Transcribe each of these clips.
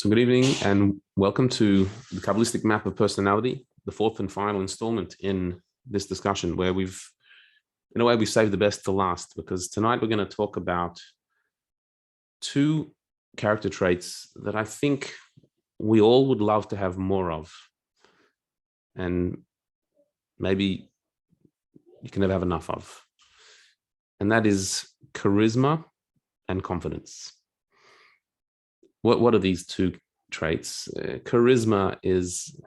So good evening and welcome to the Kabbalistic map of personality, the fourth and final installment in this discussion where we've saved the best to last, because tonight we're going to talk about two character traits that I think we all would love to have more of. And maybe you can never have enough of. And that is charisma and confidence. What are these two traits? Charisma is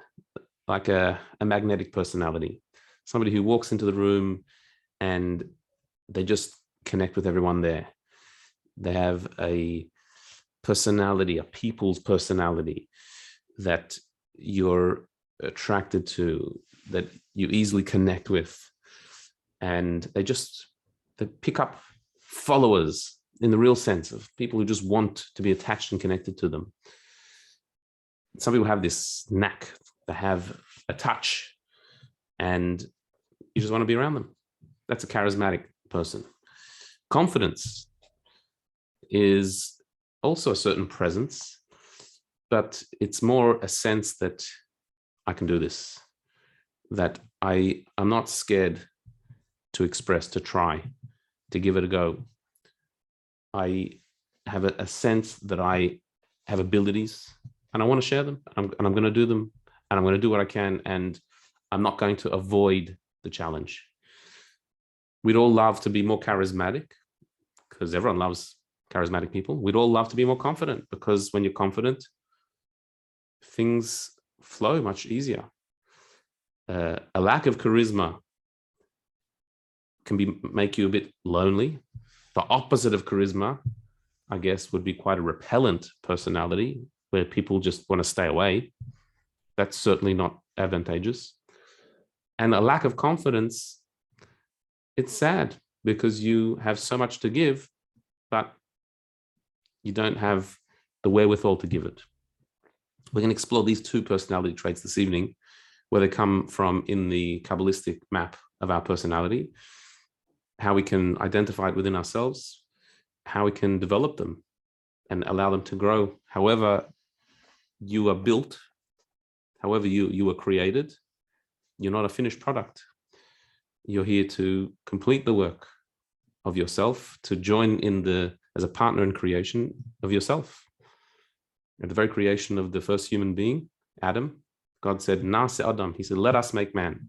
like a magnetic personality, somebody who walks into the room and they just connect with everyone there. They have a personality, a people's personality that you're attracted to, that you easily connect with. And they pick up followers in the real sense of people who just want to be attached and connected to them. Some people have this knack, they have a touch and you just want to be around them. That's a charismatic person. Confidence is also a certain presence, but it's more a sense that I can do this, that I'm not scared to express, to try, to give it a go. I have a sense that I have abilities and I want to share them, and I'm going to do them, and I'm going to do what I can, and I'm not going to avoid the challenge. We'd all love to be more charismatic because everyone loves charismatic people. We'd all love to be more confident because when you're confident, things flow much easier. A lack of charisma can make you a bit lonely. The opposite of charisma, I guess, would be quite a repellent personality where people just want to stay away. That's certainly not advantageous. And a lack of confidence, it's sad because you have so much to give, but you don't have the wherewithal to give it. We're going to explore these two personality traits this evening, where they come from in the Kabbalistic map of our personality, how we can identify it within ourselves, how we can develop them and allow them to grow. However you are built, however you were created, you're not a finished product. You're here to complete the work of yourself, to join as a partner in creation of yourself. At the very creation of the first human being, Adam, God said, Nase Adam. He said, let us make man,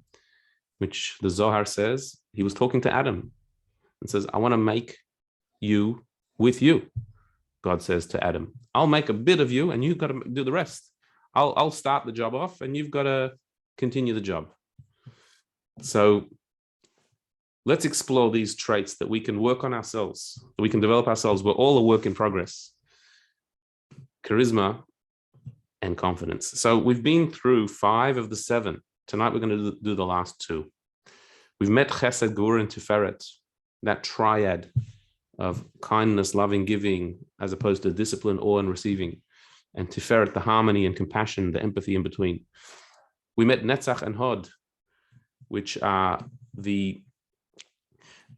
which the Zohar says, he was talking to Adam and says, I want to make you with you. God says to Adam, I'll make a bit of you and you've got to do the rest. I'll start the job off and you've got to continue the job. So let's explore these traits that we can work on ourselves, that we can develop ourselves. We're all a work in progress. Charisma and confidence. So we've been through 5 of the 7. Tonight we're going to do the last 2. We've met Chesed, Gvura, and Tiferet, that triad of kindness, loving, giving, as opposed to discipline, awe, and receiving. And Tiferet, the harmony and compassion, the empathy in between. We met Netzach and Hod, which are the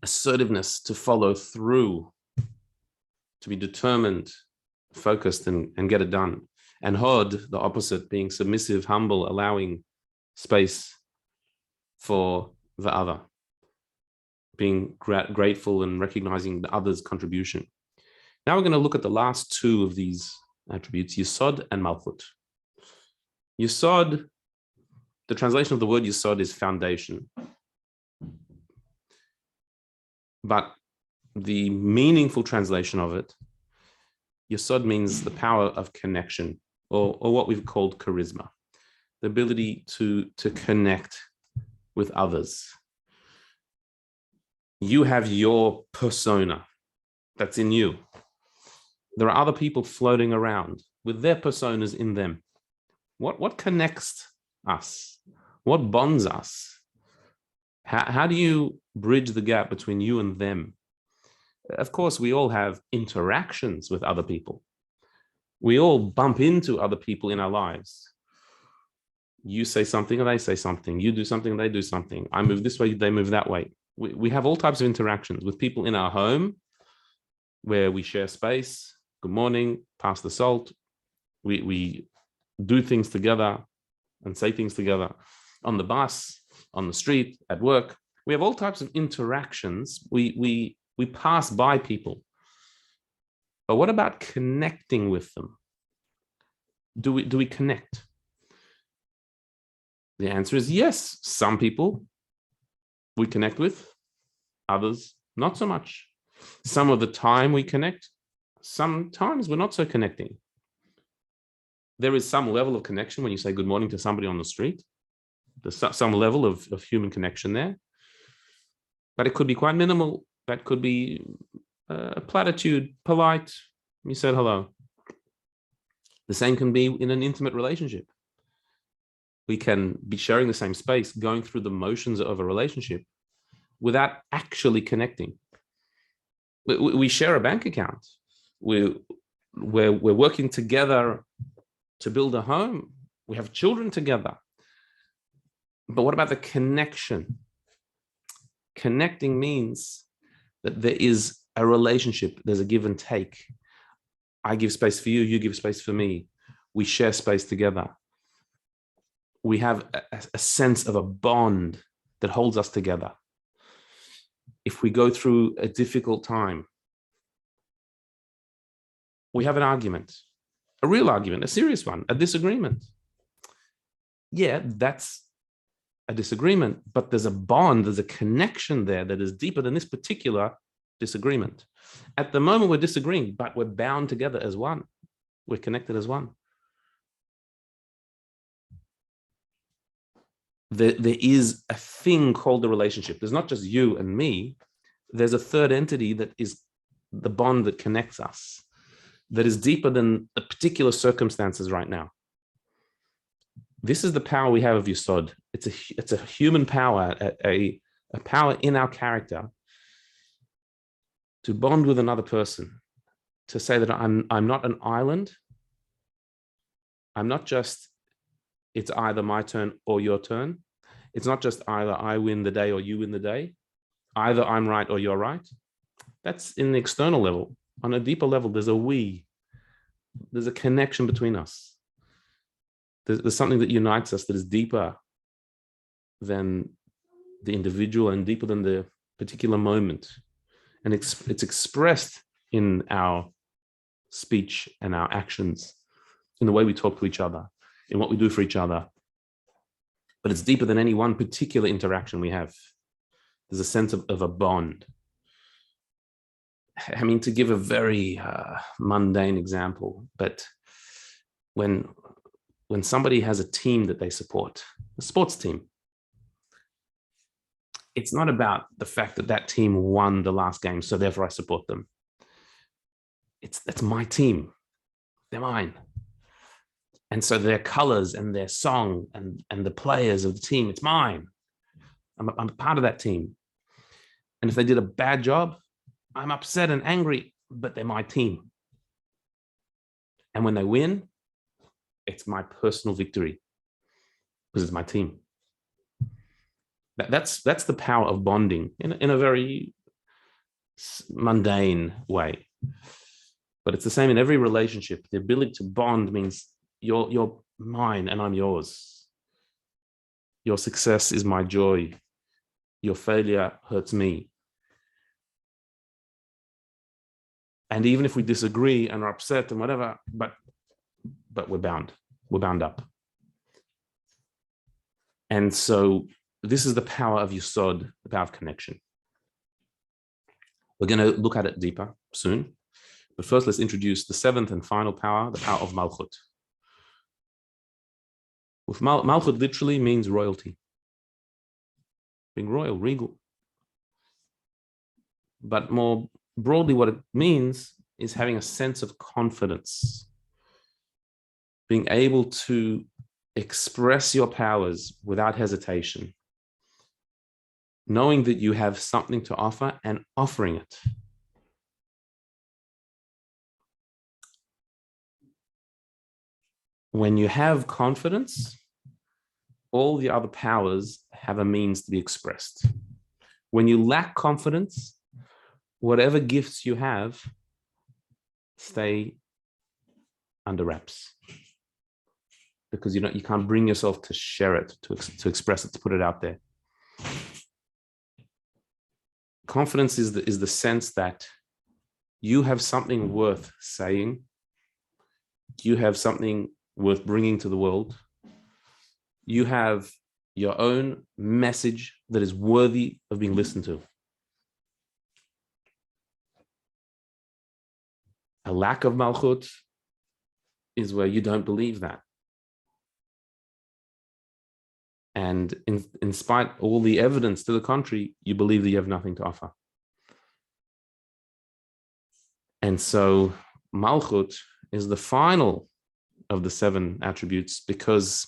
assertiveness to follow through, to be determined, focused, and get it done. And Hod, the opposite, being submissive, humble, allowing space for the other, being grateful and recognizing the other's contribution. Now we're going to look at the last 2 of these attributes, Yesod and Malchut. Yesod, the translation of the word Yesod is foundation. But the meaningful translation of it, Yesod means the power of connection, or what we've called charisma, the ability to connect with others. You have your persona that's in you. There are other people floating around with their personas in them. What connects us? What bonds us? How do you bridge the gap between you and them? Of course, we all have interactions with other people. We all bump into other people in our lives. You say something and they say something. You do something and they do something. I move this way, they move that way. We have all types of interactions with people in our home where we share space. Good morning, pass the salt, We do things together and say things together on the bus, on the street, at work. We have all types of interactions. We pass by people. But what about connecting with them? Do we connect? The answer is yes. Some people we connect with, others not so much. Some of the time we connect, sometimes we're not so connecting. There is some level of connection when you say good morning to somebody on the street. There's some level of human connection there, but it could be quite minimal. That could be a platitude, polite. You said hello. The same can be in an intimate relationship. We can be sharing the same space, going through the motions of a relationship without actually connecting. We share a bank account. We're working together to build a home. We have children together. But what about the connection? Connecting means that there is a relationship. There's a give and take. I give space for you. You give space for me. We share space together. We have a sense of a bond that holds us together. If we go through a difficult time, we have an argument, a real argument, a serious one, a disagreement. Yeah, that's a disagreement, but there's a bond, there's a connection there that is deeper than this particular disagreement. At the moment, we're disagreeing, but we're bound together as one. We're connected as one. There is a thing called the relationship. There's not just you and me. There's a third entity that is the bond that connects us, that is deeper than the particular circumstances right now. This is the power we have of Yesod. It's a human power, a power in our character to bond with another person, to say that I'm not an island. I'm not just, it's either my turn or your turn. It's not just either I win the day or you win the day. Either I'm right or you're right. That's in the external level. On a deeper level, there's a we. There's a connection between us. There's something that unites us that is deeper than the individual and deeper than the particular moment. And it's expressed in our speech and our actions, in the way we talk to each other, in what we do for each other. But it's deeper than any one particular interaction we have. There's a sense of a bond. I mean, to give a very mundane example, but when somebody has a team that they support, a sports team, it's not about the fact that that team won the last game, so therefore I support them. That's my team. They're mine. And so their colors and their song and the players of the team, it's mine. I'm a part of that team. And if they did a bad job, I'm upset and angry, but they're my team. And when they win, it's my personal victory because it's my team. That's the power of bonding in a very mundane way. But it's the same in every relationship. The ability to bond means you're mine and I'm yours. Your success is my joy. Your failure hurts me. And even if we disagree and are upset and whatever, but we're bound. We're bound up. And so this is the power of Yesod, the power of connection. We're going to look at it deeper soon. But first, let's introduce the seventh and final power, the power of Malchut. With Malchut literally means royalty. Being royal, regal. But more broadly, what it means is having a sense of confidence. Being able to express your powers without hesitation. Knowing that you have something to offer and offering it. When you have confidence, all the other powers have a means to be expressed. When you lack confidence, whatever gifts you have stay under wraps. because you can't bring yourself to share it, to express it, to put it out there. Confidence is the sense that you have something worth saying, you have something worth bringing to the world, you have your own message that is worthy of being listened to. A lack of malchut is where you don't believe that. And in spite of all the evidence to the contrary, you believe that you have nothing to offer. And so malchut is the final of the 7 attributes because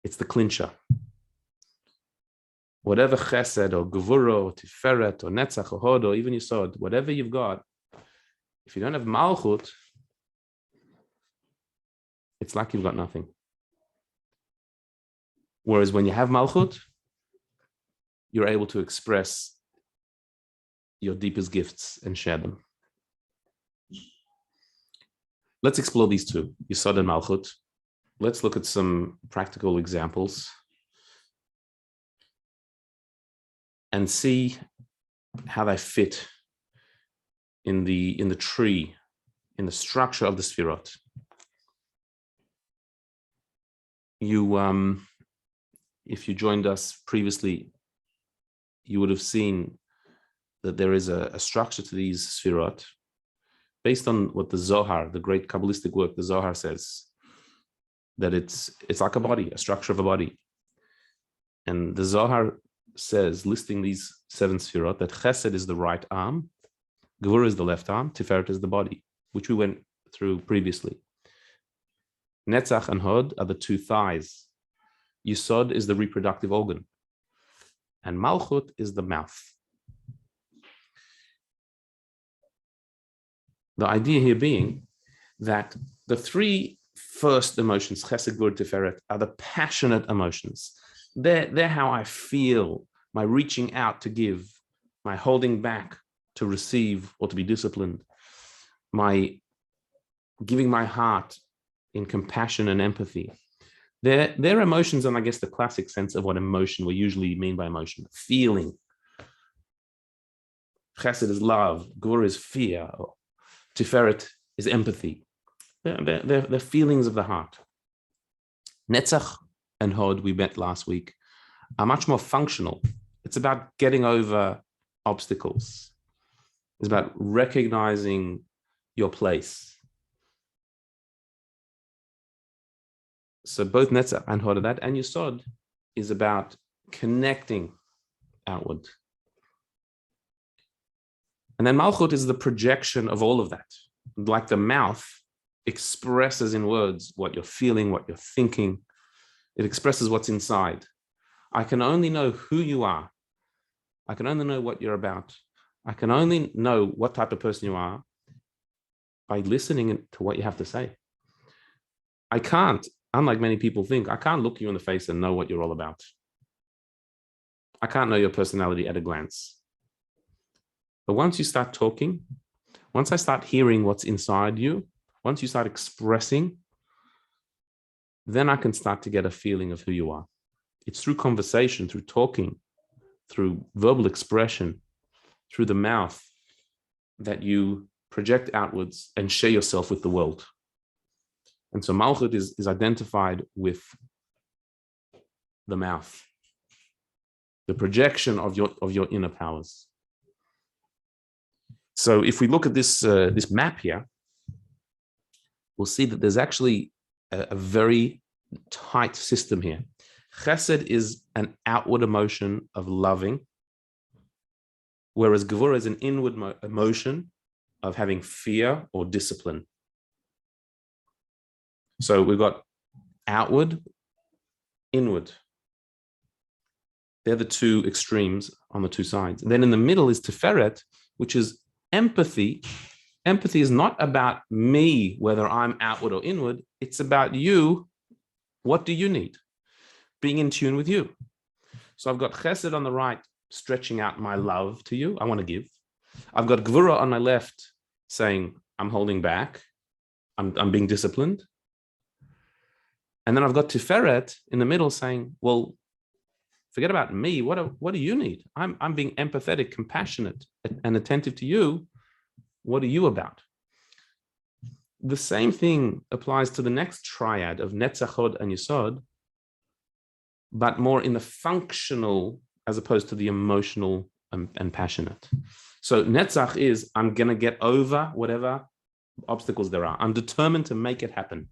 it's the clincher. Whatever chesed or gevura or tiferet or netzach or hod or even yisod, whatever you've got, if you don't have malchut, it's like you've got nothing. Whereas when you have malchut, you're able to express your deepest gifts and share them. Let's explore these two, Yesod and Malchut. Let's look at some practical examples and see how they fit in the tree, in the structure of the Sfirot. If you joined us previously, you would have seen that there is a structure to these Sfirot based on what the Zohar, the great Kabbalistic work, the Zohar says, that it's like a body, a structure of a body. And the Zohar says, listing these 7 Sfirot, that Chesed is the right arm, Gevurah is the left arm, Tiferet is the body, which we went through previously. Netzach and Hod are the 2 thighs. Yesod is the reproductive organ. And Malchut is the mouth. The idea here being that the 3 first emotions, Chesed, Gevurah, Tiferet, are the passionate emotions. They're how I feel, my reaching out to give, my holding back to receive or to be disciplined, my giving my heart in compassion and empathy. They're emotions, and I guess the classic sense of what emotion we usually mean by emotion, feeling. Chesed is love, Gevurah is fear, Tiferet is empathy. They're feelings of the heart. Netzach and Hod, we met last week, are much more functional. It's about getting over obstacles. It's about recognizing your place. So both Netzach and Hod are that, and Yesod is about connecting outward. And then Malchut is the projection of all of that. Like the mouth expresses in words what you're feeling, what you're thinking. It expresses what's inside. I can only know who you are. I can only know what you're about. I can only know what type of person you are by listening to what you have to say. I can't, unlike many people think, I can't look you in the face and know what you're all about. I can't know your personality at a glance. But once you start talking, once I start hearing what's inside you, once you start expressing, then I can start to get a feeling of who you are. It's through conversation, through talking, through verbal expression, through the mouth, that you project outwards and share yourself with the world. And so Malchut is identified with the mouth, the projection of your inner powers. So if we look at this map here, we'll see that there's actually a very tight system here. Chesed is an outward emotion of loving, whereas Gevurah is an inward emotion of having fear or discipline. So we've got outward, inward. They're the 2 extremes on the 2 sides. And then in the middle is Tiferet, which is empathy. Empathy is not about me, whether I'm outward or inward. It's about you. What do you need? Being in tune with you. So I've got Chesed on the right, stretching out my love to you. I want to give. I've got Gevurah on my left saying, I'm holding back. I'm being disciplined. And then I've got Tiferet in the middle saying, well, forget about me. What do you need? I'm being empathetic, compassionate, and attentive to you. What are you about? The same thing applies to the next triad of Netzach, Hod, and Yesod, but more in the functional as opposed to the emotional and passionate. So Netzach is, I'm going to get over whatever obstacles there are. I'm determined to make it happen.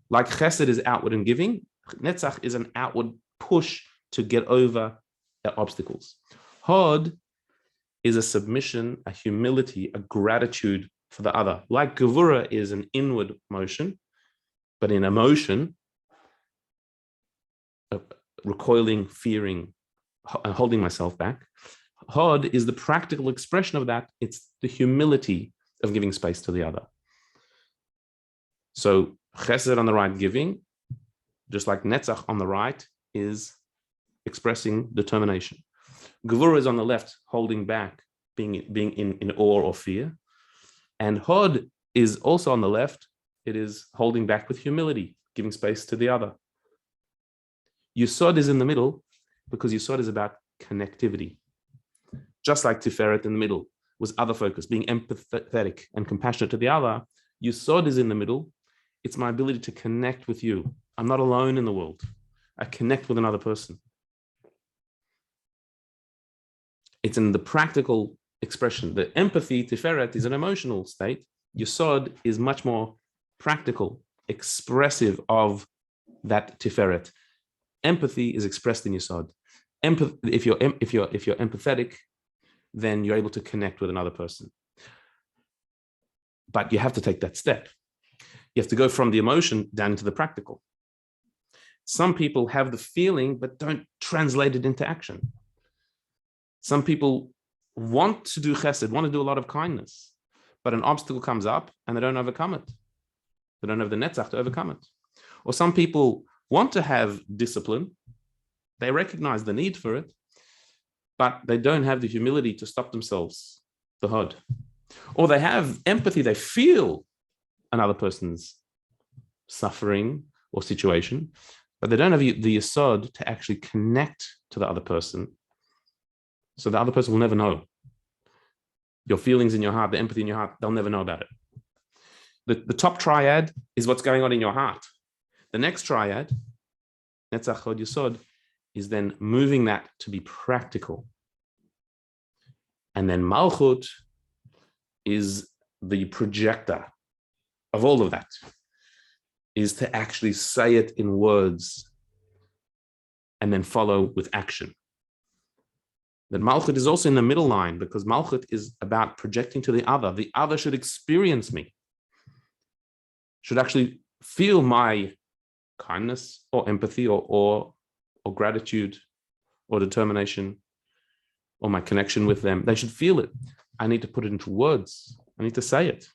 Like Chesed is outward and giving, Netzach is an outward push to get over the obstacles. Hod is a submission, a humility, a gratitude for the other. Like Gevura is an inward motion, but in emotion, recoiling, fearing, holding myself back. Hod is the practical expression of that. It's the humility of giving space to the other. So Chesed on the right, giving, just like Netzach on the right, is expressing determination. Gevura is on the left, holding back, being in awe or fear. And Hod is also on the left. It is holding back with humility, giving space to the other. Yesod is in the middle because Yesod is about connectivity. Just like Tiferet in the middle was other focus, being empathetic and compassionate to the other. Yesod is in the middle. It's my ability to connect with you. I'm not alone in the world. I connect with another person. It's in the practical expression. The empathy, Tiferet, is an emotional state. Yesod is much more practical, expressive of that Tiferet. Empathy is expressed in Yesod. If you're empathetic, then you're able to connect with another person. But you have to take that step. You have to go from the emotion down into the practical. Some people have the feeling, but don't translate it into action. Some people want to do chesed, want to do a lot of kindness, but an obstacle comes up and they don't overcome it. They don't have the netzach to overcome it. Or some people want to have discipline. They recognize the need for it, but they don't have the humility to stop themselves, the hod. Or they have empathy. They feel another person's suffering or situation, but they don't have the yesod to actually connect to the other person. So the other person will never know. Your feelings in your heart, the empathy in your heart, they'll never know about it. The top triad is what's going on in your heart. The next triad, Netzach Hod Yesod, is then moving that to be practical. And then Malchut is the projector of all of that, is to actually say it in words and then follow with action. That Malchut is also in the middle line because Malchut is about projecting to the other. The other should experience me, should actually feel my kindness or empathy or gratitude or determination or my connection with them. They should feel it. I need to put it into words. I need to say it.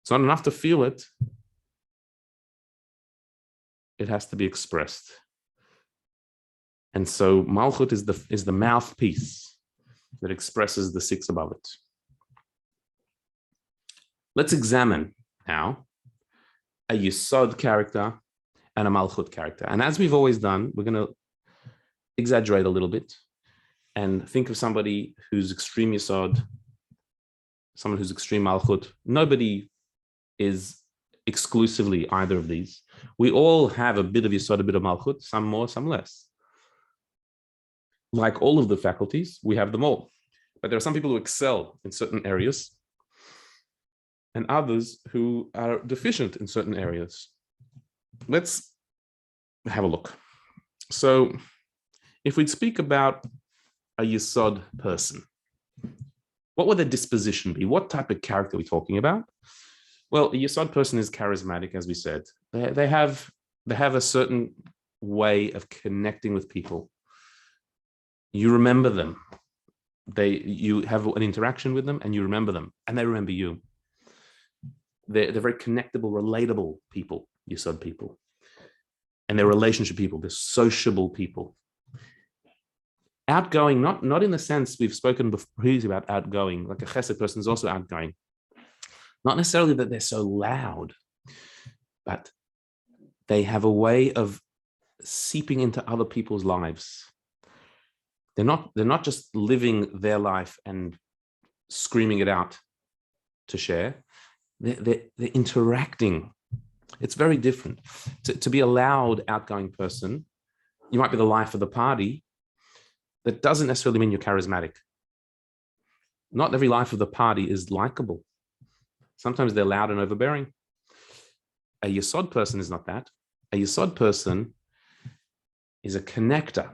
It's not enough to feel it. It has to be expressed. And so Malchut is the mouthpiece that expresses the six above it. Let's examine now a Yesod character and a Malchut character. And as we've always done, we're going to exaggerate a little bit and think of somebody who's extreme Yesod, someone who's extreme Malchut. Nobody is exclusively either of these. We all have a bit of Yesod, a bit of Malchut, some more, some less. Like all of the faculties, we have them all. But there are some people who excel in certain areas and others who are deficient in certain areas. Let's have a look. So if we'd speak about a Yesod person, what would their disposition be? What type of character are we talking about? Well, a Yesod person is charismatic, as we said. They have a certain way of connecting with people. You remember them. You have an interaction with them and you remember them and they remember you. They're very connectable, relatable people, Yesod people. And they're relationship people, they're sociable people. Outgoing, not in the sense we've spoken previously about outgoing, like a chesed person is also outgoing. Not necessarily that they're so loud, but they have a way of seeping into other people's lives. They're not just living their life and screaming it out to share. They're interacting. It's very different. To be a loud, outgoing person, you might be the life of the party. That doesn't necessarily mean you're charismatic. Not every life of the party is likable. Sometimes they're loud and overbearing. A Yesod person is not that. A Yesod person is a connector.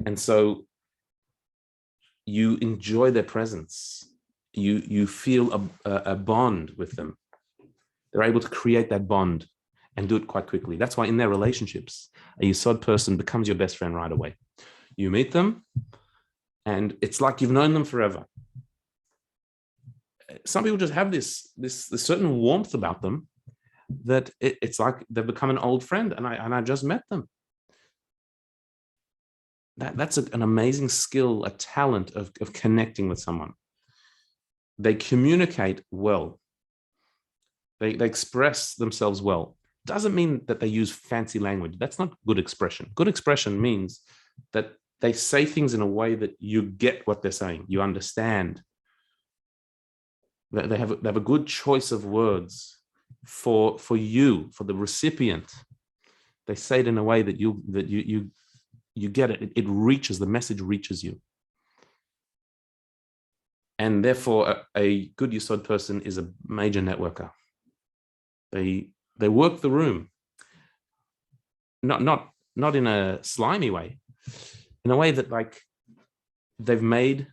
And so you enjoy their presence. You feel a bond with them. They're able to create that bond and do it quite quickly. That's why in their relationships, a Yesod person becomes your best friend right away. You meet them, and it's like you've known them forever. Some people just have this certain warmth about them that it's like they've become an old friend, and I just met them. That's an amazing skill, a talent of connecting with someone. They communicate well. They express themselves well. Doesn't mean that they use fancy language. That's not good expression. Good expression means that they say things in a way that you get what they're saying. You understand. They have a good choice of words for you, for the recipient. They say it in a way that you get it. It reaches, the message reaches you. And therefore, a good Yesod person is a major networker. They work the room, not in a slimy way, in a way that like they've made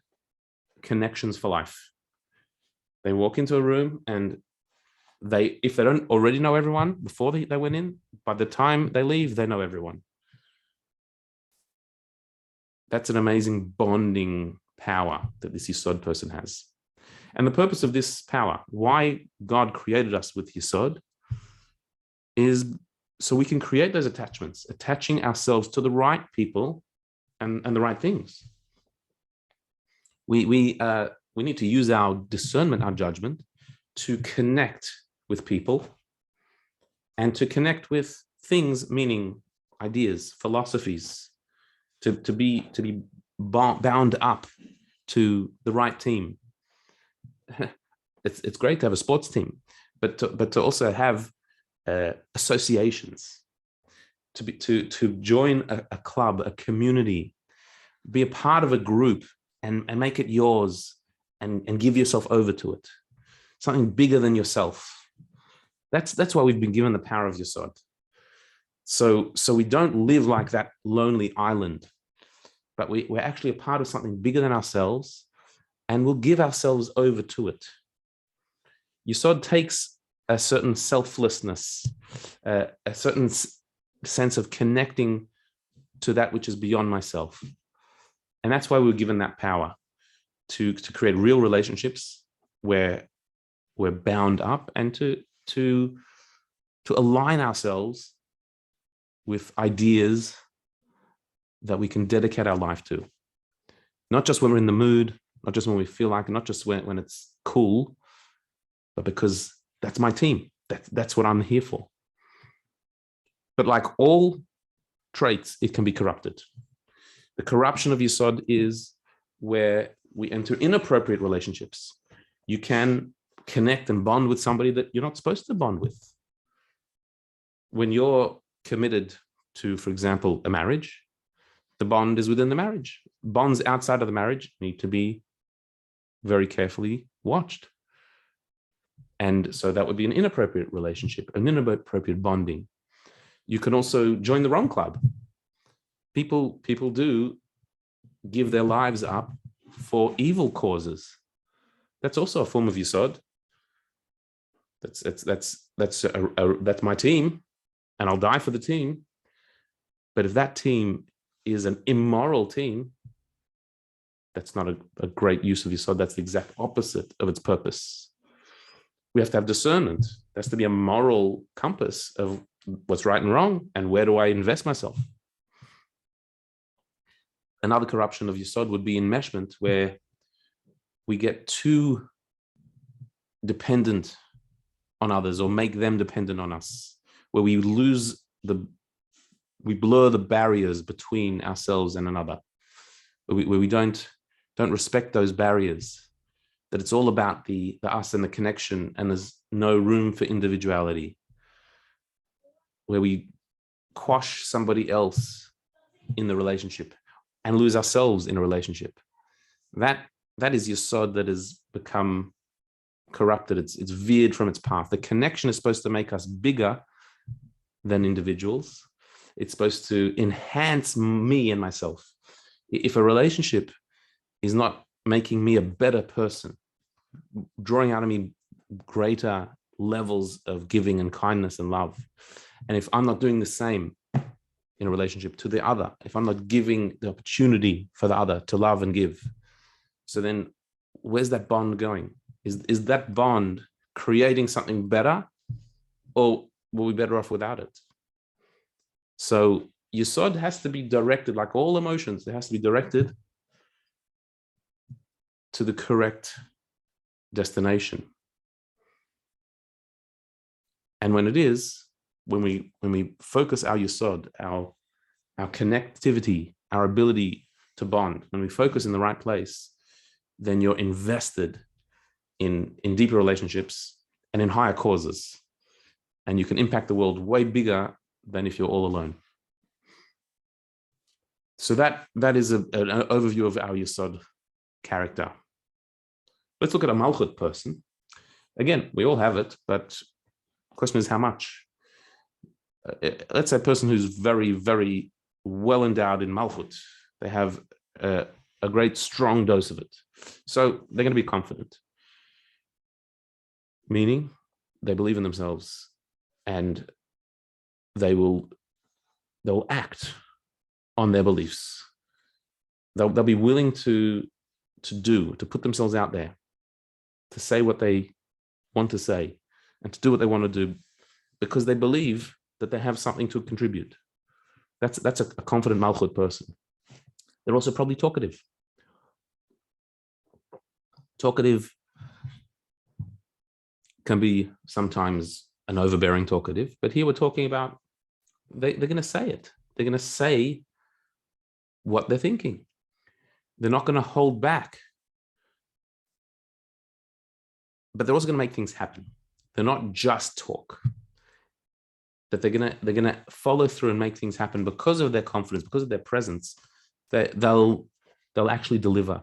connections for life. They walk into a room and if they don't already know everyone before they went in, by the time they leave, they know everyone. That's an amazing bonding power that this Yesod person has. And the purpose of this power, why God created us with Yesod, is so we can create those attachments, attaching ourselves to the right people and the right things. We need to use our discernment, our judgment, to connect with people and to connect with things, meaning ideas, philosophies, to be bound up to the right team. It's great to have a sports team, but to also have associations, to join a club, a community, be a part of a group and make it yours and give yourself over to it. Something bigger than yourself. That's why we've been given the power of Yesod. So we don't live like that lonely island, but we're actually a part of something bigger than ourselves, and we'll give ourselves over to it. Yesod takes a certain selflessness, a certain sense of connecting to that which is beyond myself. And that's why we're given that power to create real relationships where we're bound up, and to align ourselves with ideas that we can dedicate our life to. Not just when we're in the mood, not just when we feel like it, not just when it's cool, but because that's my team. That's what I'm here for. But like all traits, it can be corrupted. The corruption of Yesod is where we enter inappropriate relationships. You can connect and bond with somebody that you're not supposed to bond with. When you're committed to, for example, a marriage, the bond is within the marriage. Bonds outside of the marriage need to be very carefully watched. And so that would be an inappropriate relationship, an inappropriate bonding. You can also join the wrong club. People do give their lives up for evil causes. That's also a form of Yesod. That's my team, and I'll die for the team. But if that team is an immoral team, that's not a great use of Yesod. That's the exact opposite of its purpose. We have to have discernment. There has to be a moral compass of what's right and wrong, and where do I invest myself. Another corruption of Yesod would be enmeshment, where we get too dependent on others or make them dependent on us, where we lose we blur the barriers between ourselves and another, where we don't respect those barriers, that it's all about the us and the connection, and there's no room for individuality, where we quash somebody else in the relationship and lose ourselves in a relationship. That is yesod that has become corrupted. It's veered from its path. The connection is supposed to make us bigger than individuals. It's supposed to enhance me and myself. If a relationship is not making me a better person, drawing out of me greater levels of giving and kindness and love, and if I'm not doing the same in a relationship to the other, if I'm not giving the opportunity for the other to love and give, so then where's that bond going? Is that bond creating something better, or will we be better off without it? So Yesod has to be directed, like all emotions, it has to be directed to the correct destination. And when it is, when we focus our Yesod, our connectivity, our ability to bond, when we focus in the right place, then you're invested in deeper relationships and in higher causes. And you can impact the world way bigger than if you're all alone. So that is an overview of our Yesod character. Let's look at a Malchut person. Again, we all have it, but the question is how much? Let's say a person who's very, very well endowed in Malchut. They have a great strong dose of it. So they're going to be confident. Meaning they believe in themselves and they'll act on their beliefs. They'll be willing to put themselves out there, to say what they want to say and to do what they want to do, because they believe that they have something to contribute. That's a confident Malchut person. They're also probably talkative. Talkative can be sometimes an overbearing talkative, but here we're talking about they're going to say it. They're going to say what they're thinking. They're not going to hold back. But they're also going to make things happen. They're not just talk. That they're going to follow through and make things happen because of their confidence, because of their presence. They'll actually deliver.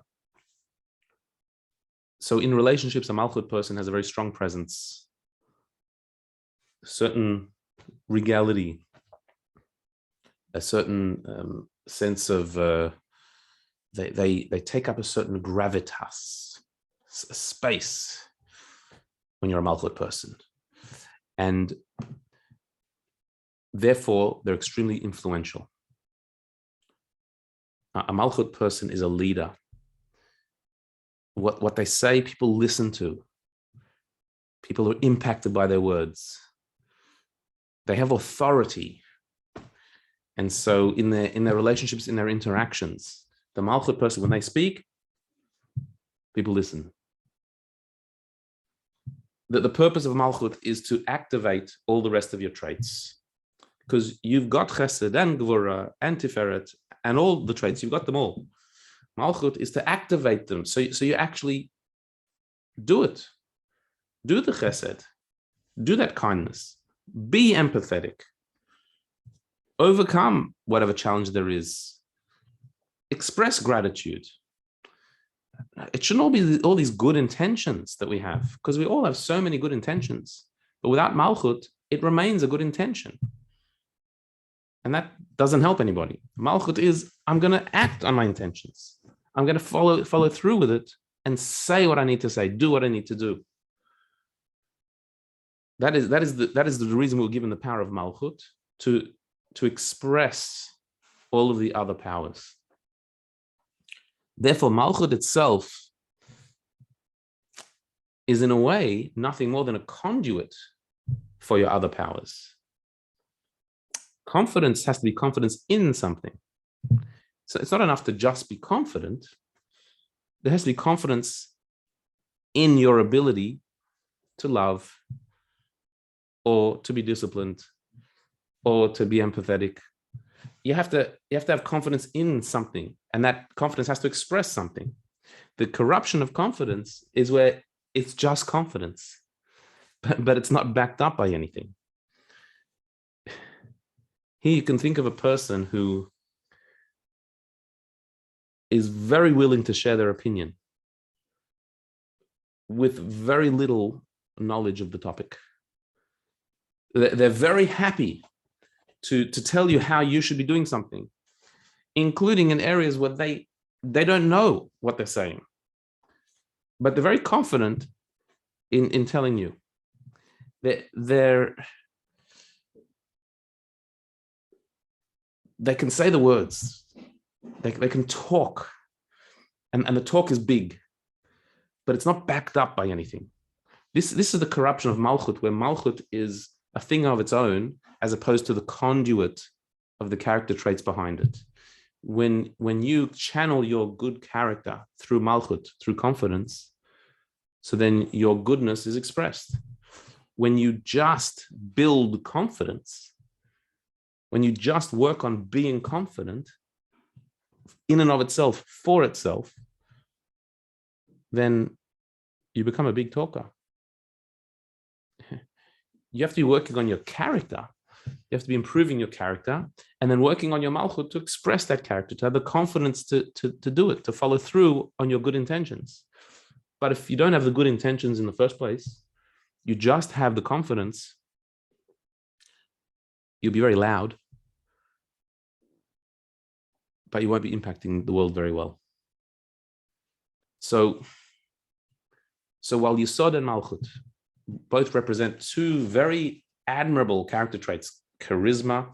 So in relationships, a Malchut person has a very strong presence, a certain regality, a certain sense of they take up a certain gravitas, a space when you're a Malchut person, and therefore they're extremely influential. A Malchut person is a leader. What they say, people listen to. People are impacted by their words. They have authority. And so in their relationships, in their interactions, the Malchut person, when they speak, people listen. The purpose of Malchut is to activate all the rest of your traits. Because you've got Chesed and Gvura and Tiferet and all the traits, you've got them all. Malchut is to activate them. So you actually do it. Do the Chesed. Do that kindness. Be empathetic. Overcome whatever challenge there is. Express gratitude. It shouldn't all be all these good intentions that we have, because we all have so many good intentions. But without Malchut, it remains a good intention. And that doesn't help anybody. Malchut is, I'm going to act on my intentions. I'm going to follow through with it and say what I need to say, do what I need to do. That is the reason we're given the power of Malchut, to express all of the other powers. Therefore, Malchut itself is in a way nothing more than a conduit for your other powers. Confidence has to be confidence in something. So it's not enough to just be confident. There has to be confidence in your ability to love or to be disciplined or to be empathetic. You have to have confidence in something, and that confidence has to express something. The corruption of confidence is where it's just confidence, but it's not backed up by anything. Here you can think of a person who is very willing to share their opinion with very little knowledge of the topic. They're very happy to tell you how you should be doing something, including in areas where they don't know what they're saying, but they're very confident in telling you. They can say the words, they can talk, and the talk is big, but it's not backed up by anything. This is the corruption of Malchut, where Malchut is a thing of its own, as opposed to the conduit of the character traits behind it. When you channel your good character through Malchut, through confidence, so then your goodness is expressed. When you just build confidence, when you just work on being confident in and of itself, for itself, then you become a big talker. You have to be working on your character. You have to be improving your character, and then working on your malchut to express that character, to have the confidence to do it, to follow through on your good intentions. But if you don't have the good intentions in the first place, you just have the confidence, you'll be very loud, but you won't be impacting the world very well. So while Yesod and Malchut both represent two very admirable character traits, charisma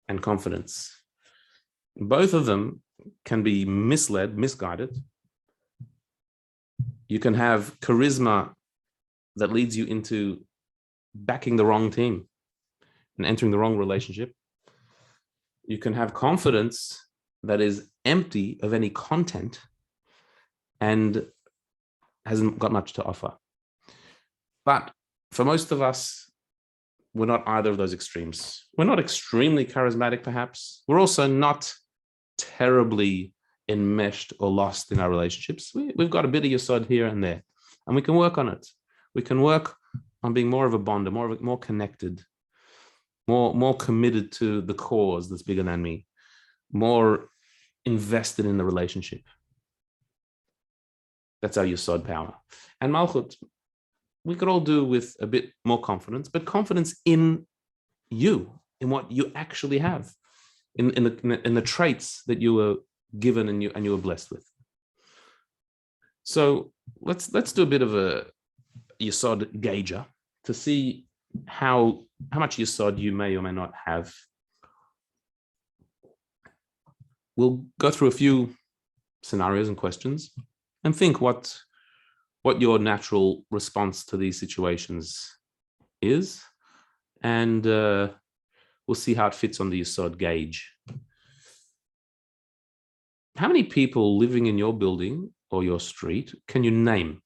and confidence, both of them can be misled, misguided. You can have charisma that leads you into backing the wrong team and entering the wrong relationship. You can have confidence that is empty of any content and hasn't got much to offer. But for most of us, we're not either of those extremes. We're not extremely charismatic, perhaps. We're also not terribly enmeshed or lost in our relationships. We've got a bit of Yesod here and there, and we can work on it. We can work on being more of a bonder, more connected, more committed to the cause that's bigger than me, more invested in the relationship. That's our Yesod power. And Malchut, we could all do with a bit more confidence, but confidence in you, in what you actually have, in the traits that you were given and you were blessed with. So let's do a bit of a Yesod gauger to see how much Yesod you may or may not have. We'll go through a few scenarios and questions and think what your natural response to these situations is, and we'll see how it fits on the Yesod gauge. How many people living in your building or your street can you name?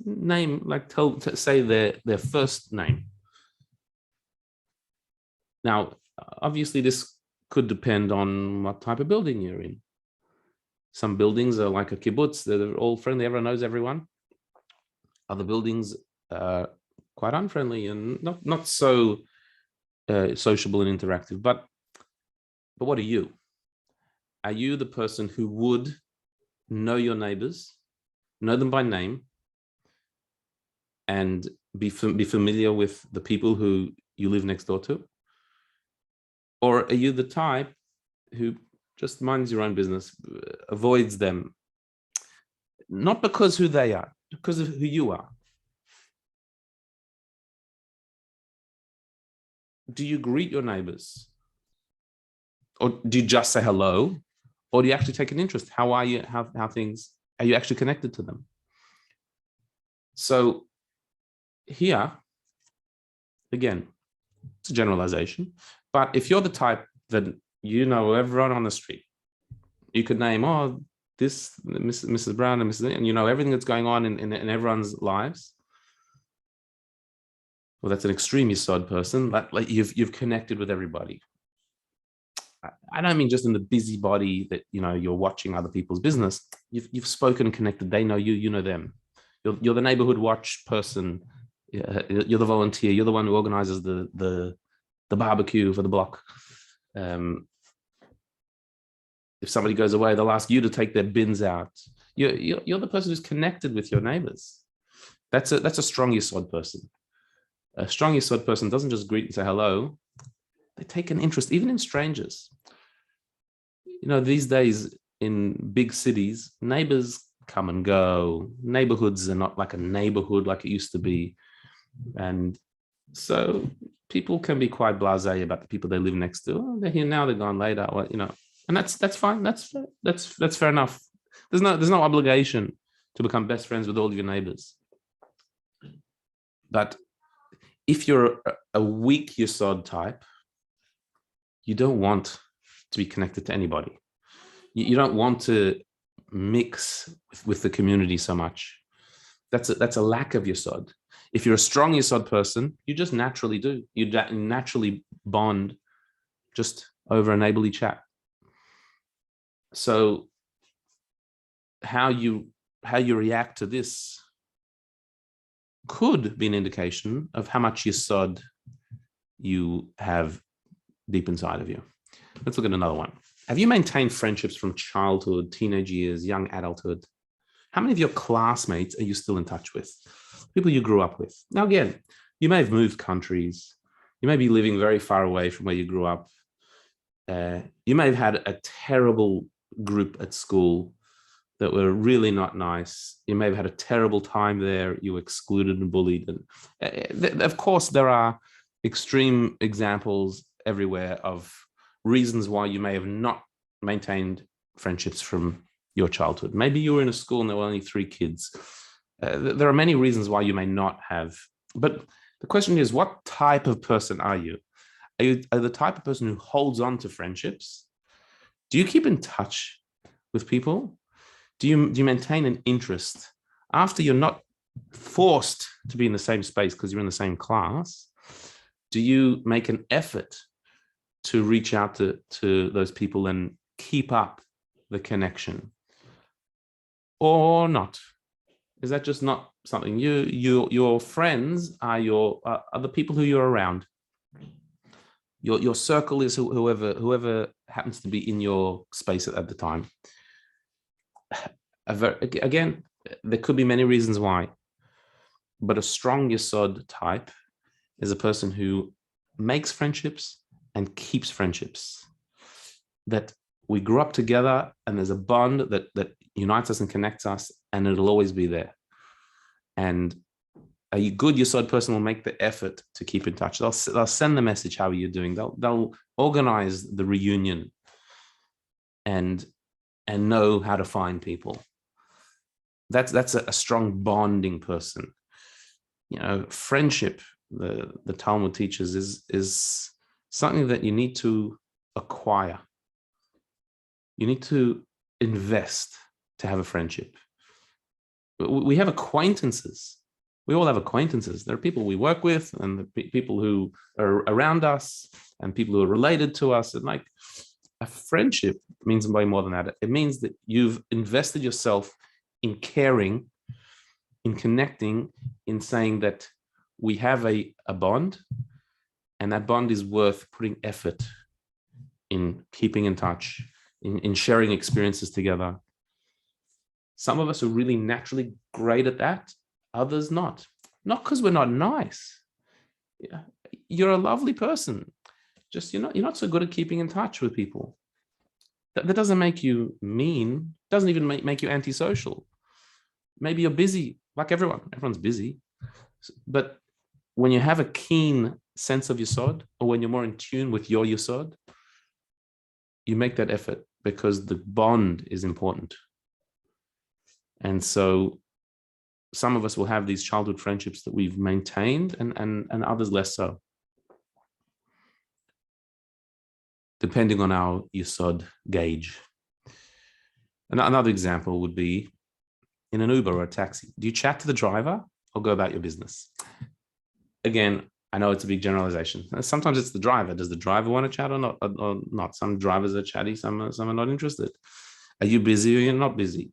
Name, like say their first name. Now, obviously, this could depend on what type of building you're in. Some buildings are like a kibbutz; they're all friendly, everyone knows everyone. Other buildings are quite unfriendly and not so sociable and interactive. But what are you? Are you the person who would know your neighbors, know them by name, and be familiar with the people who you live next door to? Or are you the type who just minds your own business, avoids them, not because who they are, because of who you are? Do you greet your neighbors? Or do you just say hello? Or do you actually take an interest? How are you? How things? Are you actually connected to them? So here, again, it's a generalization, but if you're the type that you know everyone on the street, you could name, this Mrs. Brown and Mrs. and you know everything that's going on in everyone's lives, Well, that's an extreme Yesod person. Like you've connected with everybody. I don't mean just in the busybody that you're watching other people's business. You've spoken and connected. They know you. You know them. You're the neighborhood watch person. You're the volunteer. You're the one who organizes the barbecue for the block. If somebody goes away, they'll ask you to take their bins out. You're the person who's connected with your neighbors. That's a strong Yesod person. A strong Yesod person doesn't just greet and say hello. They take an interest, even in strangers. These days in big cities, neighbors come and go. Neighborhoods are not like a neighborhood like it used to be. And so people can be quite blasé about the people they live next to. Oh, they're here now, they're gone later. Well, and that's fine. That's fair enough. There's no obligation to become best friends with all of your neighbors. But if you're a weak Yesod type, you don't want to be connected to anybody. You don't want to mix with the community so much. That's a lack of Yesod. If you're a strong Yesod person, you just naturally do. You naturally bond just over a neighborly chat. So how you react to this could be an indication of how much Yesod you have deep inside of you. Let's look at another one. Have you maintained friendships from childhood, teenage years, young adulthood? How many of your classmates are you still in touch with? People you grew up with. Now, again, you may have moved countries. You may be living very far away from where you grew up. You may have had a terrible group at school that were really not nice. You may have had a terrible time there. You were excluded and bullied. And of course, there are extreme examples everywhere of reasons why you may have not maintained friendships from your childhood. Maybe you were in a school and there were only 3 kids. There are many reasons why you may not have. But the question is, what type of person are you? Are you the type of person who holds on to friendships? Do you keep in touch with people? Do you maintain an interest after you're not forced to be in the same space because you're in the same class? Do you make an effort to reach out to those people and keep up the connection, or not? Is that just not something your friends are are the people who you're around? Your circle is whoever happens to be in your space at the time. Again, there could be many reasons why, but a strong Yesod type is a person who makes friendships and keeps friendships. That we grew up together and there's a bond that unites us and connects us, and it'll always be there. And a good Yesod person will make the effort to keep in touch. They'll send the message, how are you doing? They'll organize the reunion and know how to find people. That's a strong bonding person. Friendship, the Talmud teaches, is something that you need to acquire. You need to invest to have a friendship. We have acquaintances. We all have acquaintances. There are people we work with, and the people who are around us, and people who are related to us. And like, a friendship means way more than that. It means that you've invested yourself in caring, in connecting, in saying that we have a bond, and that bond is worth putting effort in keeping in touch, in sharing experiences together. Some of us are really naturally great at that, others not. Not because we're not nice. Yeah, you're a lovely person. Just you're not so good at keeping in touch with people. That doesn't make you mean, doesn't even make you antisocial. Maybe you're busy, like everyone's busy. But when you have a keen sense of Yesod, or when you're more in tune with your Yesod, you make that effort because the bond is important. And so some of us will have these childhood friendships that we've maintained, and others less so, depending on our Yesod gauge. And another example would be in an Uber or a taxi. Do you chat to the driver or go about your business? again, I know it's a big generalization. Sometimes it's the driver. Does the driver want to chat or not? Or not? Some drivers are chatty. Some are not interested. Are you busy or you're not busy?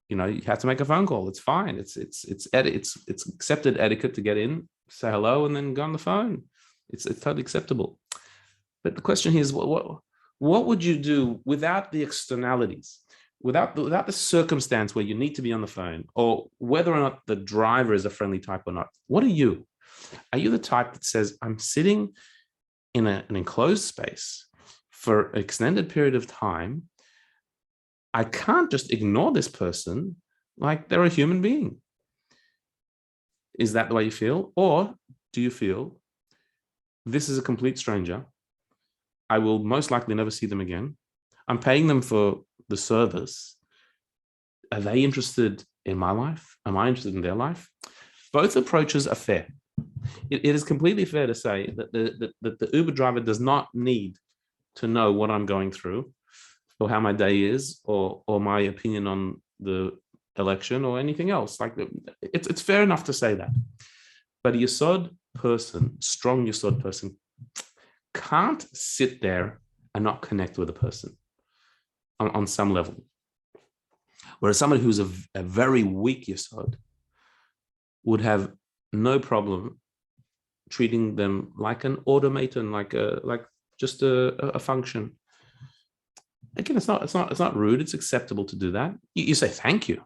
You have to make a phone call. It's fine. It's accepted etiquette to get in, say hello, and then go on the phone. It's totally acceptable. But the question here is, what would you do without the externalities, without the circumstance where you need to be on the phone, or whether or not the driver is a friendly type or not? What are you? Are you the type that says, I'm sitting in an enclosed space for an extended period of time, I can't just ignore this person like they're a human being? Is that the way you feel? Or do you feel, this is a complete stranger, I will most likely never see them again, I'm paying them for the service, are they interested in my life? Am I interested in their life? Both approaches are fair. It is completely fair to say that the Uber driver does not need to know what I'm going through, or how my day is, or my opinion on the election, or anything else. Like, it's fair enough to say that. But a Yesod person, strong Yesod person, can't sit there and not connect with a person on some level. Whereas somebody who's a very weak Yesod would have no problem treating them like an automaton, like just a function. Again, it's not rude. It's acceptable to do that. You say thank you.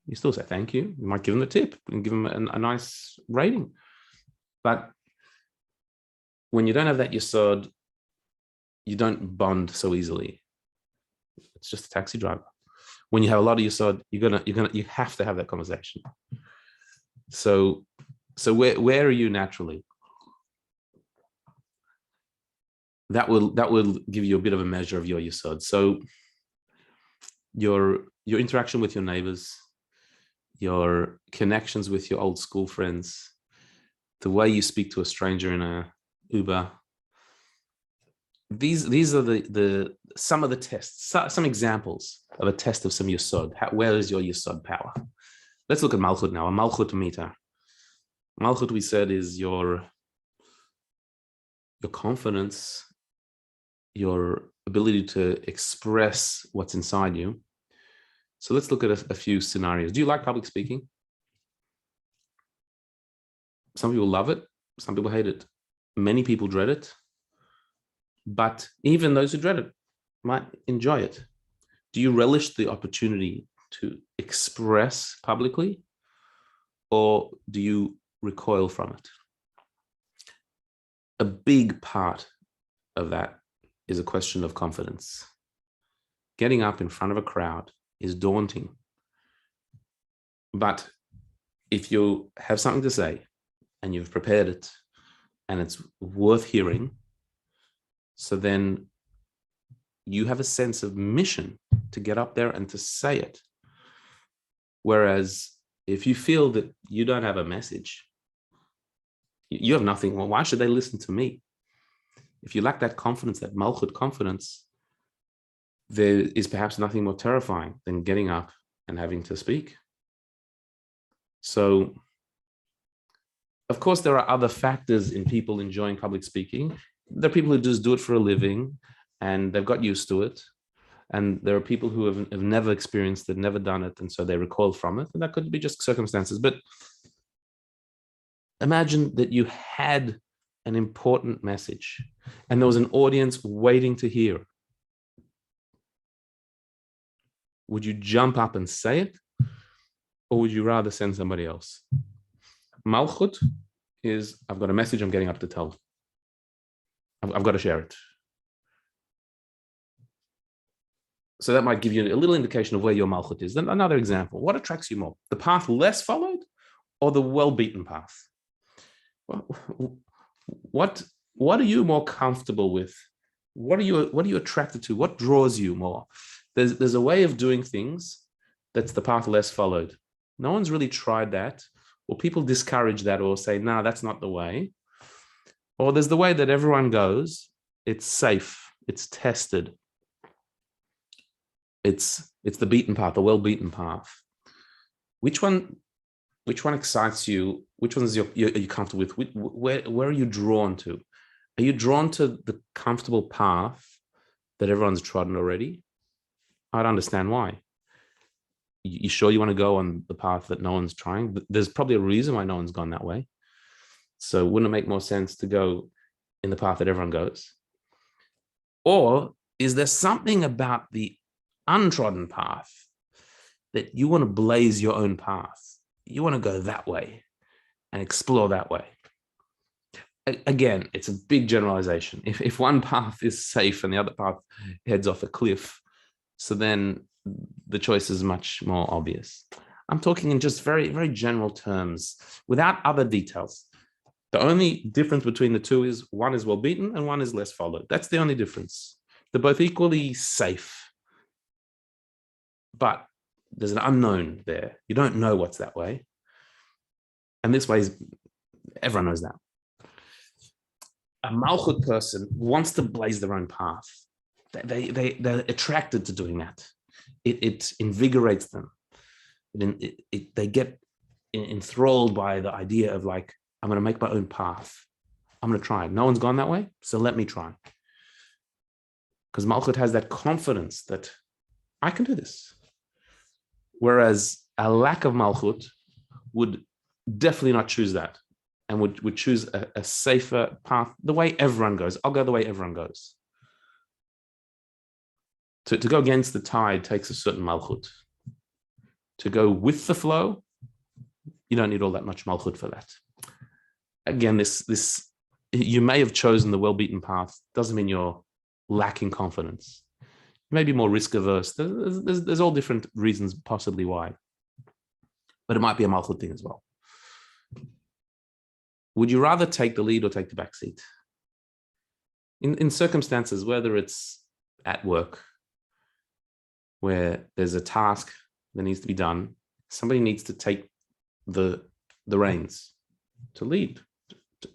You still say thank you. You might give them a tip and give them a nice rating. But when you don't have that Yesod, you don't bond so easily. It's just a taxi driver. When you have a lot of Yesod, you have to have that conversation. So where are you naturally? That will give you a bit of a measure of your Yesod. So your interaction with your neighbors, your connections with your old school friends, the way you speak to a stranger in a Uber. These are some of the tests, some examples of a test of some Yesod. Where is your Yesod power? Let's look at Malchut now, a Malchut meter. Malchut, we said, is your confidence, your ability to express what's inside you. So let's look at a few scenarios. Do you like public speaking? Some people love it. Some people hate it. Many people dread it. But even those who dread it might enjoy it. Do you relish the opportunity to express publicly, or do you recoil from it? A big part of that is a question of confidence. Getting up in front of a crowd is daunting. But if you have something to say and you've prepared it and it's worth hearing, so then you have a sense of mission to get up there and to say it. Whereas if you feel that you don't have a message, you have nothing, well, why should they listen to me? If you lack that confidence, that Malchut confidence, there is perhaps nothing more terrifying than getting up and having to speak. So, of course, there are other factors in people enjoying public speaking. There are people who just do it for a living and they've got used to it. And there are people who have never experienced it, never done it, and so they recoil from it. And that could be just circumstances. But imagine that you had an important message and there was an audience waiting to hear. Would you jump up and say it, or would you rather send somebody else? Malchut is, I've got a message I'm getting up to tell. I've got to share it. So that might give you a little indication of where your Malchut is. Then another example, what attracts you more? The path less followed or the well-beaten path? What are you more comfortable with? What are you attracted to? What draws you more? There's a way of doing things that's the path less followed. No one's really tried that, or people discourage that or say, no, that's not the way. Or there's the way that everyone goes. It's safe. It's tested. It's the beaten path, the well-beaten path. Which one Which one excites you? Which ones are you comfortable with? Where are you drawn to? Are you drawn to the comfortable path that everyone's trodden already? I'd understand why. You sure you want to go on the path that no one's trying? There's probably a reason why no one's gone that way. So wouldn't it make more sense to go in the path that everyone goes? Or is there something about the untrodden path that you want to blaze your own path? You want to go that way and explore that way. Again, it's a big generalization. If one path is safe and the other path heads off a cliff, so then the choice is much more obvious. I'm talking in just very, very general terms without other details. The only difference between the two is one is well beaten and one is less followed. That's the only difference. They're both equally safe, but there's an unknown there. You don't know what's that way. And this way, everyone knows that. A Malchut person wants to blaze their own path. They're attracted to doing that. It invigorates them. They get enthralled by the idea of like, I'm going to make my own path. I'm going to try. No one's gone that way, so let me try. Because Malchut has that confidence that I can do this. Whereas a lack of Malchut would definitely not choose that and would choose a safer path, the way everyone goes. I'll go the way everyone goes. To go against the tide takes a certain Malchut. To go with the flow, you don't need all that much Malchut for that. Again, this you may have chosen the well-beaten path, doesn't mean you're lacking confidence. You may be more risk averse. There's all different reasons possibly why. But it might be a Malchut thing as well. Would you rather take the lead or take the back seat? In circumstances, whether it's at work, where there's a task that needs to be done, somebody needs to take the reins, to lead,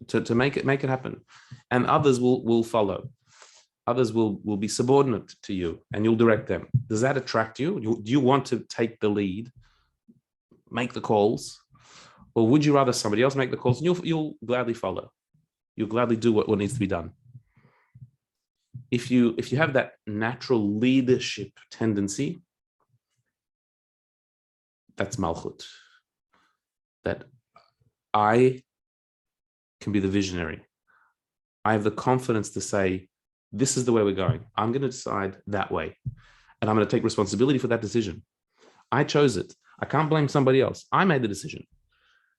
to make it happen, and others will follow. Others will be subordinate to you, and you'll direct them. Does that attract you? Do you want to take the lead, make the calls, or would you rather somebody else make the calls and you'll gladly follow? You'll gladly do what needs to be done. If you have that natural leadership tendency, that's Malchut. That I can be the visionary. I have the confidence to say, this is the way we're going. I'm going to decide that way. And I'm going to take responsibility for that decision. I chose it. I can't blame somebody else. I made the decision.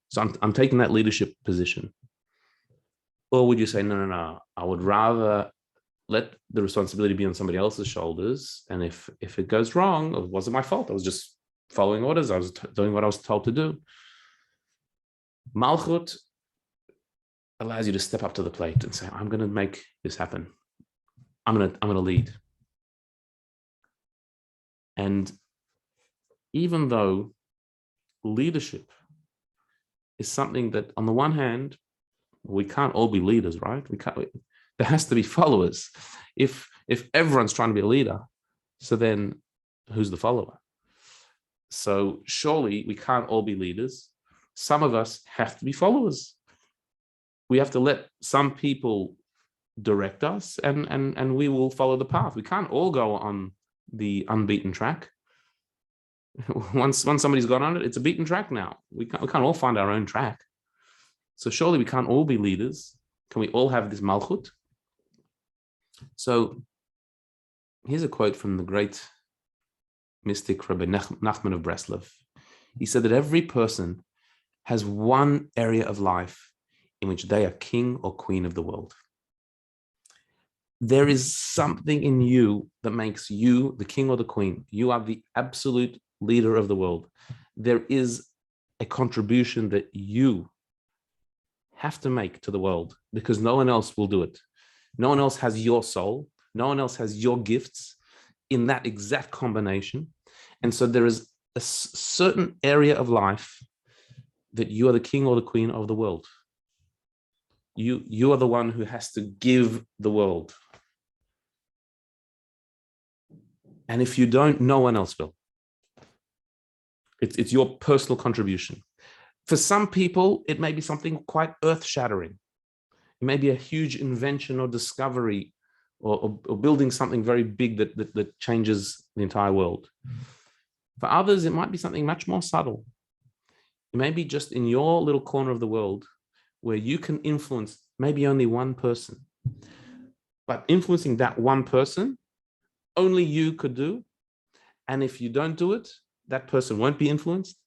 So I'm taking that leadership position. Or would you say, no, I would rather let the responsibility be on somebody else's shoulders. And if it goes wrong, it wasn't my fault. I was just following orders. I was doing what I was told to do. Malchut allows you to step up to the plate and say, I'm going to make this happen. I'm going to lead. And even though leadership is something that, on the one hand, we can't all be leaders, right? There has to be followers. If everyone's trying to be a leader, so then who's the follower? So surely we can't all be leaders. Some of us have to be followers. We have to let some people direct us, and we will follow the path. We can't all go on the unbeaten track. Once somebody's gone on it, it's a beaten track now. We can't all find our own track. So surely we can't all be leaders. Can we all have this Malchut? So here's a quote from the great mystic Rabbi Nachman of Breslov. He said that every person has one area of life in which they are king or queen of the world. There is something in you that makes you the king or the queen. You are the absolute leader of the world. There is a contribution that you have to make to the world because no one else will do it. No one else has your soul. No one else has your gifts in that exact combination. And so there is a certain area of life that you are the king or the queen of the world. You are the one who has to give the world. And if you don't, no one else will. It's your personal contribution. For some people, it may be something quite earth-shattering. It may be a huge invention or discovery, or building something very big that changes the entire world. For others, it might be something much more subtle. It may be just in your little corner of the world where you can influence maybe only one person. But influencing that one person, only you could do. And if you don't do it, that person won't be influenced.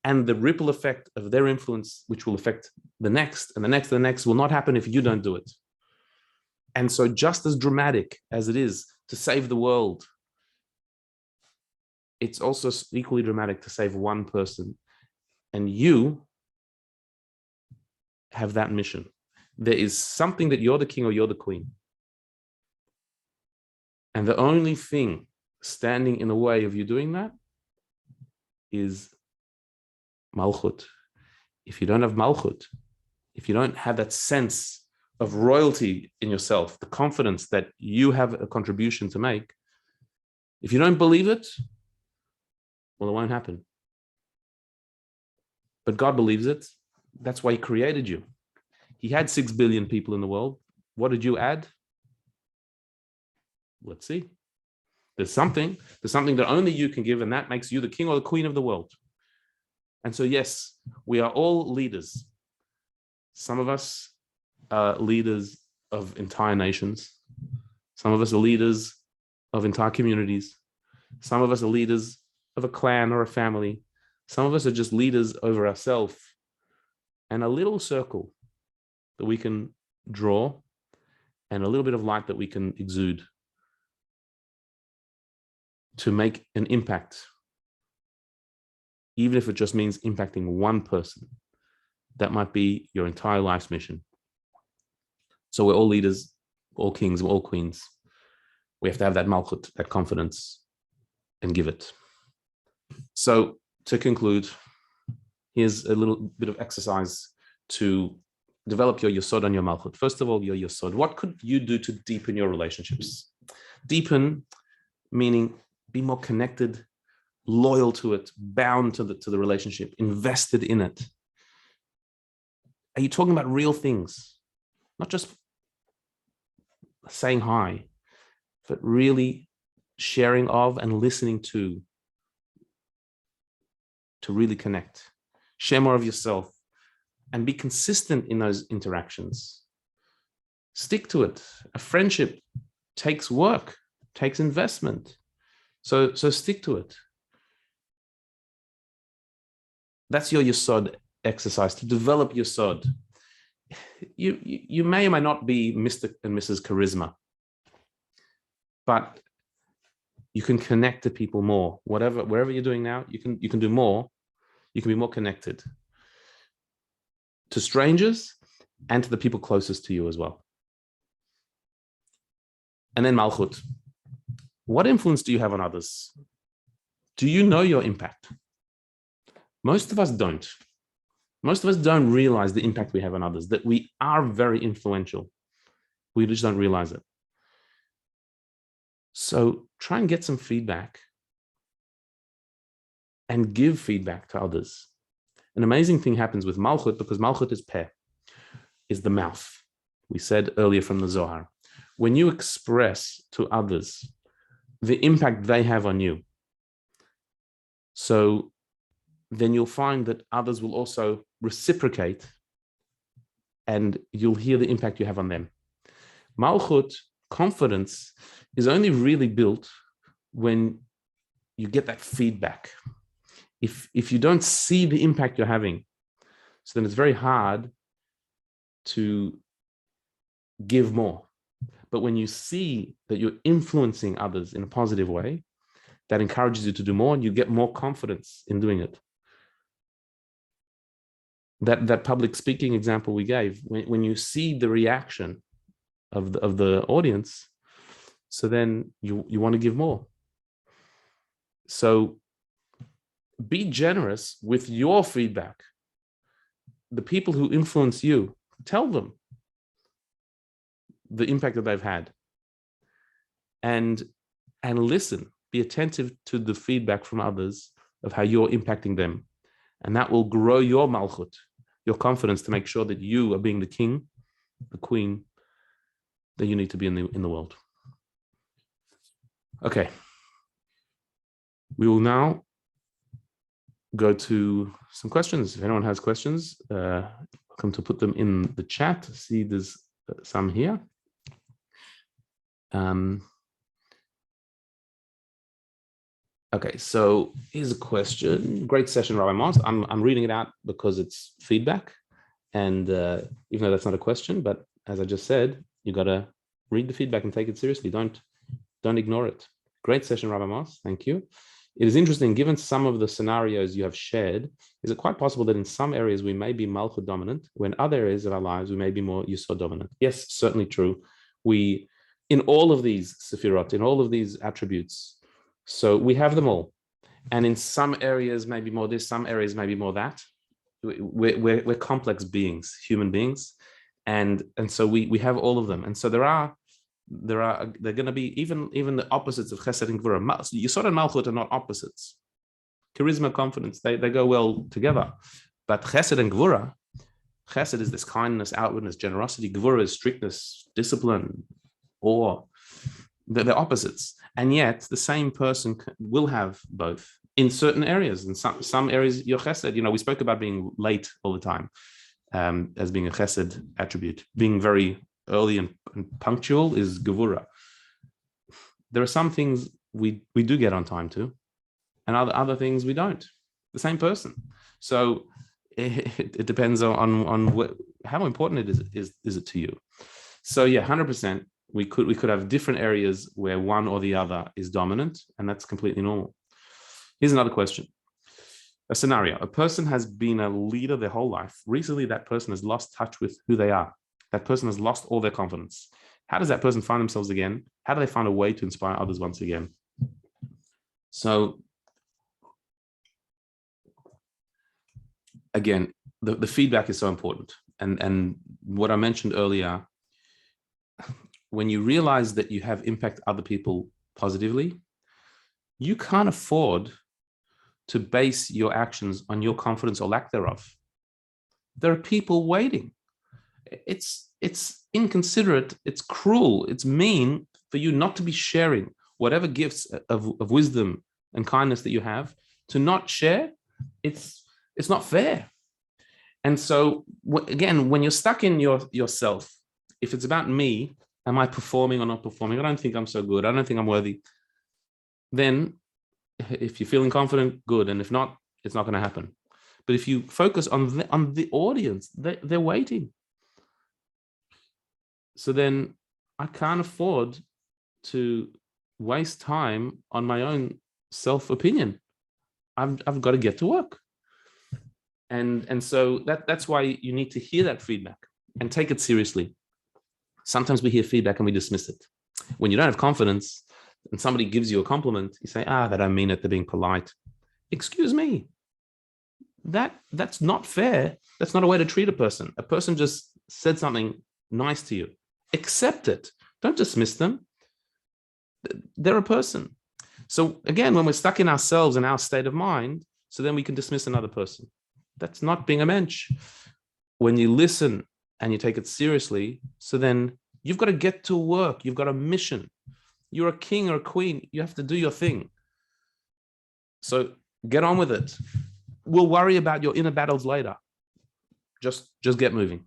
And the ripple effect of their influence, which will affect the next and the next and the next, will not happen if you don't do it. And so just as dramatic as it is to save the world, it's also equally dramatic to save one person. And you have that mission. There is something that you're the king or you're the queen. And the only thing standing in the way of you doing that is Malchut. If you don't have Malchut, if you don't have that sense of royalty in yourself, the confidence that you have a contribution to make, if you don't believe it, well, it won't happen. But God believes it. That's why he created you. He had 6 billion people in the world. What did you add? Let's see. There's something that only you can give, and that makes you the king or the queen of the world. And so, yes, we are all leaders. Some of us are leaders of entire nations. Some of us are leaders of entire communities. Some of us are leaders of a clan or a family. Some of us are just leaders over ourselves, and a little circle that we can draw and a little bit of light that we can exude to make an impact, even if it just means impacting one person. That might be your entire life's mission. So we're all leaders, all kings, all queens. We have to have that malchut, that confidence, and give it. So to conclude, here's a little bit of exercise to develop your yesod and your malchut. First of all, your yesod. What could you do to deepen your relationships? Deepen, meaning be more connected, loyal to it, bound to the relationship, invested in it. Are you talking about real things? Not just saying hi, but really sharing of and listening to really connect. Share more of yourself and be consistent in those interactions. Stick to it. A friendship takes work, takes investment. So stick to it. That's your yesod exercise, to develop yesod. You may or may not be Mr. and Mrs. Charisma, but you can connect to people more. Wherever you're doing now, you can do more. You can be more connected to strangers and to the people closest to you as well. And then malchut. What influence do you have on others? Do you know your impact? Most of us don't. Most of us don't realize the impact we have on others, that we are very influential. We just don't realize it. So try and get some feedback and give feedback to others. An amazing thing happens with malchut, because malchut is peh, is the mouth. We said earlier from the Zohar. When you express to others the impact they have on you, so then you'll find that others will also reciprocate, and you'll hear the impact you have on them. Malchut, confidence, is only really built when you get that feedback. If you don't see the impact you're having, so then it's very hard to give more. But when you see that you're influencing others in a positive way, that encourages you to do more, and you get more confidence in doing it. That public speaking example we gave, when you see the reaction of the audience, so then you want to give more. So be generous with your feedback. The people who influence you, tell them the impact that they've had, and listen, be attentive to the feedback from others of how you're impacting them. And that will grow your malchut, your confidence to make sure that you are being the king, the queen that you need to be in the world. Okay. We will now go to some questions. If anyone has questions, welcome to put them in the chat. See, there's some here. Okay, so here's a question. Great session, Rabbi Moss. I'm reading it out because it's feedback, and even though that's not a question, but as I just said, you got to read the feedback and take it seriously. Don't ignore it. Great session, Rabbi Moss. Thank you. It is interesting, given some of the scenarios you have shared, is it quite possible that in some areas we may be Malchut dominant, when other areas of our lives we may be more Yisod dominant? Yes, certainly true. We, in all of these Sefirot, in all of these attributes, so we have them all. And in some areas, maybe more this, some areas, maybe more that. We're complex beings, human beings. And so we have all of them. And so they're going to be even the opposites of Chesed and Gvura. Yisod and Malchut are not opposites. Charisma, confidence, they go well together. But Chesed and Gvura, Chesed is this kindness, outwardness, generosity. Gvura is strictness, discipline, awe. They're opposites. And yet the same person will have both in certain areas. In some areas, your Chesed, we spoke about being late all the time as being a Chesed attribute. Being very early and punctual is Gevura. There are some things we do get on time to, and other things we don't. The same person. So it depends on how important it is it to you. So yeah, 100%. We could have different areas where one or the other is dominant, and that's completely normal. Here's another question. A scenario. A person has been a leader their whole life. Recently, that person has lost touch with who they are. That person has lost all their confidence. How does that person find themselves again? How do they find a way to inspire others once again? So again, the feedback is so important. And what I mentioned earlier, when you realize that you have impacted other people positively, you can't afford to base your actions on your confidence or lack thereof. There are people waiting. It's inconsiderate, it's cruel, it's mean for you not to be sharing whatever gifts of wisdom and kindness that you have, to not share. It's not fair. And so again, when you're stuck in yourself, if it's about me, am I performing or not performing? I don't think I'm so good. I don't think I'm worthy. Then if you're feeling confident, good. And if not, it's not going to happen. But if you focus on the audience, they're waiting. So then I can't afford to waste time on my own self-opinion. I've got to get to work. And so that's why you need to hear that feedback and take it seriously. Sometimes we hear feedback and we dismiss it. When you don't have confidence and somebody gives you a compliment, you say, they don't mean it, they're being polite. Excuse me. That's not fair. That's not a way to treat a person. A person just said something nice to you. Accept it. Don't dismiss them. They're a person. So again, when we're stuck in ourselves and our state of mind, so then we can dismiss another person. That's not being a mensch. When you listen and you take it seriously, so then you've got to get to work. You've got a mission. You're a king or a queen. You have to do your thing. So get on with it. We'll worry about your inner battles later. Just get moving.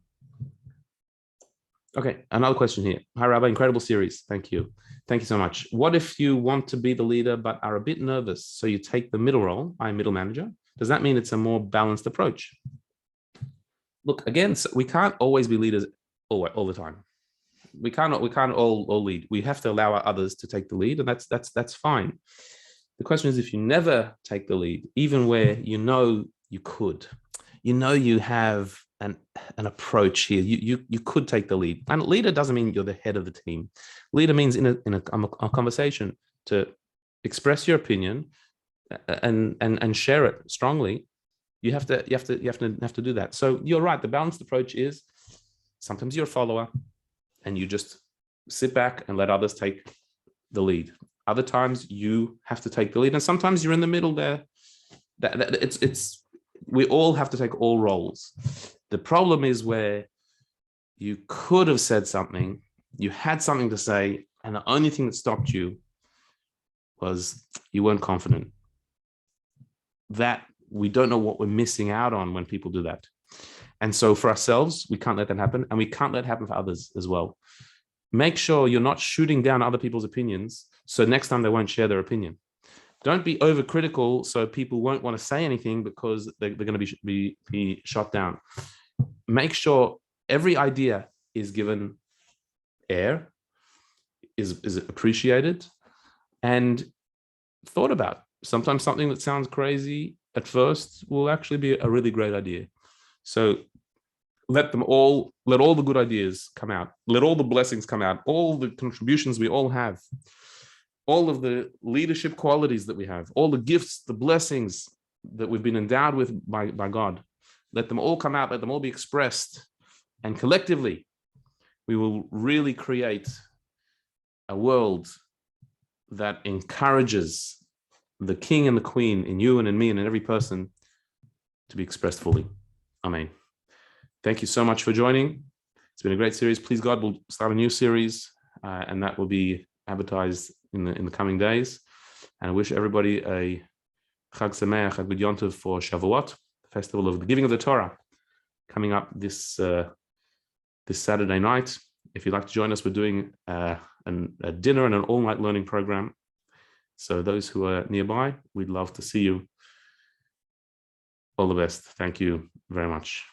Okay, another question here. Hi, Rabbi, incredible series. Thank you. Thank you so much. What if you want to be the leader but are a bit nervous, so you take the middle role, I'm middle manager? Does that mean it's a more balanced approach? Look, again, so we can't always be leaders all the time. We can't all lead. We have to allow others to take the lead, and that's fine. The question is, if you never take the lead, even where you could, you have an approach here, you could take the lead. And leader doesn't mean you're the head of the team. Leader means in a conversation to express your opinion and share it strongly. You have to do that. So you're right. The balanced approach is sometimes you're a follower and you just sit back and let others take the lead. Other times you have to take the lead, and sometimes you're in the middle there. It's We all have to take all roles. The problem is where you could have said something, you had something to say, and the only thing that stopped you was you weren't confident. That we don't know what we're missing out on when people do that. And so for ourselves, we can't let that happen, and we can't let it happen for others as well. Make sure you're not shooting down other people's opinions, so next time they won't share their opinion. Don't be overcritical so people won't want to say anything because they're going to be shot down. Make sure every idea is given air, is appreciated, and thought about. Sometimes something that sounds crazy at first will actually be a really great idea. So let all the good ideas come out. Let all the blessings come out. All the contributions we all have. All of the leadership qualities that we have. All the gifts, the blessings that we've been endowed with by God. Let them all come out. Let them all be expressed. And collectively, we will really create a world that encourages the king and the queen in you and in me and in every person to be expressed fully. Amen. Thank you so much for joining. It's been a great series. Please God, we'll start a new series, and that will be advertised in the coming days. And I wish everybody a Chag Sameach, a good Yom Tov for Shavuot, the festival of the giving of the Torah, coming up this Saturday night. If you'd like to join us, we're doing a dinner and an all-night learning program. So those who are nearby, we'd love to see you. All the best. Thank you very much.